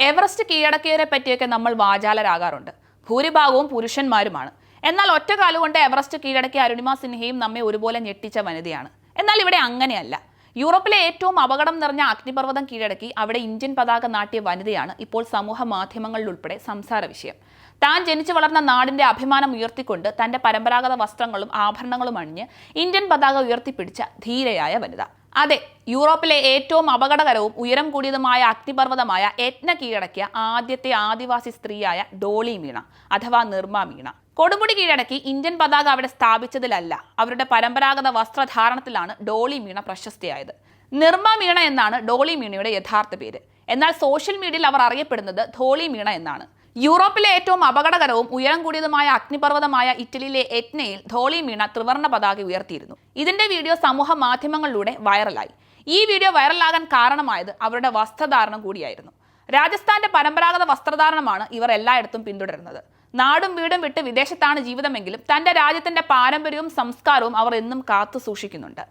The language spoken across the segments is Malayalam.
എവറസ്റ്റ് കീഴടക്കിയവരെ പറ്റിയൊക്കെ നമ്മൾ വാചാലരാകാറുണ്ട്. ഭൂരിഭാഗവും പുരുഷന്മാരുമാണ്. എന്നാൽ ഒറ്റ കാലുകൊണ്ട് എവറസ്റ്റ് കീഴടക്കിയ അരുണിമ സിൻഹയും നമ്മെ ഒരുപോലെ ഞെട്ടിച്ച വനിതയാണ്. എന്നാൽ ഇവിടെ അങ്ങനെയല്ല. യൂറോപ്പിലെ ഏറ്റവും അപകടം നിറഞ്ഞ അഗ്നിപർവ്വതം കീഴടക്കി അവിടെ ഇന്ത്യൻ പതാക നാട്ടിയ വനിതയാണ് ഇപ്പോൾ സമൂഹ മാധ്യമങ്ങളിലുൾപ്പെടെ സംസാര വിഷയം. താൻ ജനിച്ചു വളർന്ന നാടിന്റെ അഭിമാനം ഉയർത്തിക്കൊണ്ട് തന്റെ പരമ്പരാഗത വസ്ത്രങ്ങളും ആഭരണങ്ങളും അണിഞ്ഞ് ഇന്ത്യൻ പതാക ഉയർത്തിപ്പിടിച്ച ധീരയായ വനിത. അതെ, യൂറോപ്പിലെ ഏറ്റവും അപകടകരവും ഉയരം കൂടിയതുമായ അഗ്നിപർവ്വതമായ എറ്റ്ന കീഴടക്കിയ ആദ്യത്തെ ആദിവാസി സ്ത്രീയായ ഡോളി മീണ അഥവാ നിർമ്മ മീണ. കൊടുമുടി കീഴടക്കി ഇന്ത്യൻ പതാക അവിടെ സ്ഥാപിച്ചതിലല്ല, അവരുടെ പരമ്പരാഗത വസ്ത്രധാരണത്തിലാണ് ഡോളി മീണ പ്രശസ്തിയായത്. നിർമ്മ മീണ എന്നാണ് ഡോളി മീണയുടെ യഥാർത്ഥ പേര്. എന്നാൽ സോഷ്യൽ മീഡിയയിൽ അവർ അറിയപ്പെടുന്നത് ധോളി മീണ എന്നാണ്. യൂറോപ്പിലെ ഏറ്റവും അപകടകരവും ഉയരം കൂടിയതുമായ അഗ്നിപർവ്വതമായ ഇറ്റലിയിലെ എറ്റ്നയിൽ ധോളി മീണ ത്രിവർണ്ണ പതാക ഉയർത്തിയിരുന്നു. ഇതിന്റെ വീഡിയോ സമൂഹ മാധ്യമങ്ങളിലൂടെ വൈറലായി. ഈ വീഡിയോ വൈറലാകാൻ കാരണമായത് അവരുടെ വസ്ത്രധാരണം കൂടിയായിരുന്നു. രാജസ്ഥാന്റെ പരമ്പരാഗത വസ്ത്രധാരണമാണ് ഇവർ എല്ലായിടത്തും പിന്തുടരുന്നത്. നാടും വീടും വിട്ട് വിദേശത്താണ് ജീവിതമെങ്കിലും തന്റെ രാജ്യത്തിന്റെ പാരമ്പര്യവും സംസ്കാരവും അവർ എന്നും കാത്തു സൂക്ഷിക്കുന്നുണ്ട്.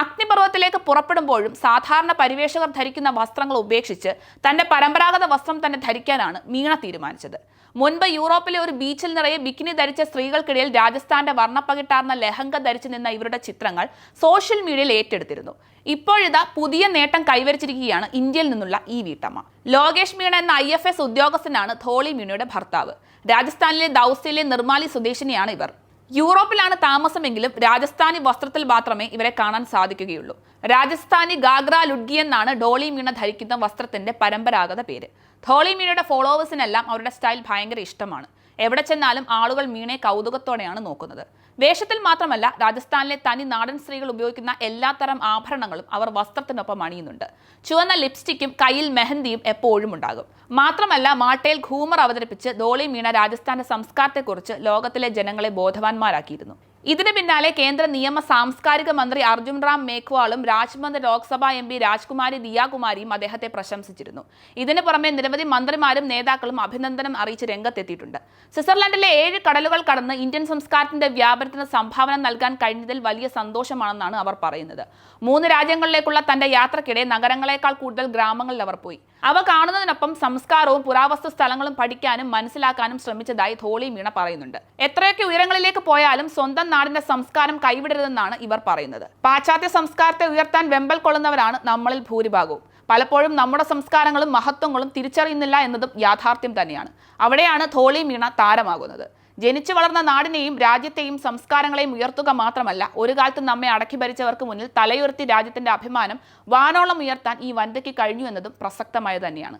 അഗ്നിപർവ്വതത്തിലേക്ക് പുറപ്പെടുമ്പോഴും സാധാരണ പരിവേഷകർ ധരിക്കുന്ന വസ്ത്രങ്ങൾ ഉപേക്ഷിച്ച് തന്റെ പരമ്പരാഗത വസ്ത്രം തന്നെ ധരിക്കാനാണ് മീണ തീരുമാനിച്ചത്. മുൻപ് യൂറോപ്പിലെ ഒരു ബീച്ചിൽ നിറയെ ബിക്കിനി ധരിച്ച സ്ത്രീകൾക്കിടയിൽ രാജസ്ഥാന്റെ വർണ്ണപ്പകിട്ടാർന്ന ലെഹങ്ക ധരിച്ചു നിന്ന ഇവരുടെ ചിത്രങ്ങൾ സോഷ്യൽ മീഡിയയിൽ ഏറ്റെടുത്തിരുന്നു. ഇപ്പോഴിതാ പുതിയ നേട്ടം കൈവരിച്ചിരിക്കുകയാണ് ഇന്ത്യയിൽ നിന്നുള്ള ഈ വീട്ടമ്മ. ലോകേഷ് മീണ എന്ന IFS ഉദ്യോഗസ്ഥനാണ് ധോളി മീണയുടെ ഭർത്താവ്. രാജസ്ഥാനിലെ ദൗസയിലെ നിർമാലി സ്വദേശിനിയാണ് ഇവർ. യൂറോപ്പിലാണ് താമസമെങ്കിലും രാജസ്ഥാനി വസ്ത്രത്തിൽ മാത്രമേ ഇവരെ കാണാൻ സാധിക്കുകയുള്ളൂ. രാജസ്ഥാനി ഗാഗ്ര ലുഡ്ഗി എന്നാണ് ഡോളി മീണ ധരിക്കുന്ന വസ്ത്രത്തിന്റെ പരമ്പരാഗത പേര്. ധോളി മീണയുടെ ഫോളോവേഴ്സിനെല്ലാം അവരുടെ സ്റ്റൈൽ ഭയങ്കര ഇഷ്ടമാണ്. എവിടെ ചെന്നാലും ആളുകൾ മീണയെ കൗതുകത്തോടെയാണ് നോക്കുന്നത്. വേഷത്തിൽ മാത്രമല്ല, രാജസ്ഥാനിലെ തനി നാടൻ സ്ത്രീകൾ ഉപയോഗിക്കുന്ന എല്ലാത്തരം ആഭരണങ്ങളും അവർ വസ്ത്രത്തിനൊപ്പം അണിയുന്നുണ്ട്. ചുവന്ന ലിപ്സ്റ്റിക്കും കയ്യിൽ മെഹന്തിയും എപ്പോഴും ഉണ്ടാകും. മാത്രമല്ല, മാട്ടയിൽ ഘൂമർ അവതരിപ്പിച്ച് ധോളി മീണ രാജസ്ഥാന്റെ സംസ്കാരത്തെക്കുറിച്ച് ലോകത്തിലെ ജനങ്ങളെ ബോധവാന്മാരാക്കിയിരുന്നു. ഇതിന് പിന്നാലെ കേന്ദ്ര നിയമ സാംസ്കാരിക മന്ത്രി അർജുൻ റാം മേഘ്വാളും രാജ്മന്ദ് ലോക്സഭാ MP രാജ്കുമാരി ദിയാകുമാരിയും അദ്ദേഹത്തെ പ്രശംസിച്ചിരുന്നു. ഇതിന് പുറമെ നിരവധി മന്ത്രിമാരും നേതാക്കളും അഭിനന്ദനം അറിയിച്ച് രംഗത്തെത്തിയിട്ടുണ്ട്. സ്വിറ്റ്സർലൻഡിലെ 7 കടലുകൾ കടന്ന് ഇന്ത്യൻ സംസ്കാരത്തിന്റെ വ്യാപനത്തിന് സംഭാവന നൽകാൻ കഴിഞ്ഞതിൽ വലിയ സന്തോഷമാണെന്നാണ് അവർ പറയുന്നത്. 3 രാജ്യങ്ങളിലേക്കുള്ള തന്റെ യാത്രക്കിടെ നഗരങ്ങളെക്കാൾ കൂടുതൽ ഗ്രാമങ്ങളിൽ അവർ പോയി. അവ കാണുന്നതിനൊപ്പം സംസ്കാരവും പുരാവസ്തു സ്ഥലങ്ങളും പഠിക്കാനും മനസ്സിലാക്കാനും ശ്രമിച്ചതായി ധോളി മീണ പറയുന്നുണ്ട്. എത്രയൊക്കെ ഉയരങ്ങളിലേക്ക് പോയാലും സ്വന്തം നാടിന്റെ സംസ്കാരം കൈവിടരുതെന്നാണ് ഇവർ പറയുന്നത്. പാശ്ചാത്യ സംസ്കാരത്തെ ഉയർത്താൻ വെമ്പൽ കൊള്ളുന്നവരാണ് നമ്മളിൽ ഭൂരിഭാഗവും. പലപ്പോഴും നമ്മുടെ സംസ്കാരങ്ങളും മഹത്വങ്ങളും തിരിച്ചറിയുന്നില്ല എന്നതും യാഥാർത്ഥ്യം തന്നെയാണ്. അവിടെയാണ് ധോളി മീണ താരമാകുന്നത്. ജനിച്ചു വളർന്ന നാടിനെയും രാജ്യത്തെയും സംസ്കാരങ്ങളെയും ഉയർത്തുക മാത്രമല്ല, ഒരു കാലത്ത് നമ്മെ അടക്കി ഭരിച്ചവർക്ക് മുന്നിൽ തലയുയർത്തി രാജ്യത്തിന്റെ അഭിമാനം വാനോളം ഉയർത്താൻ ഈ വനിതയ്ക്ക് കഴിഞ്ഞു എന്നതും പ്രസക്തമായി തന്നെയാണ്.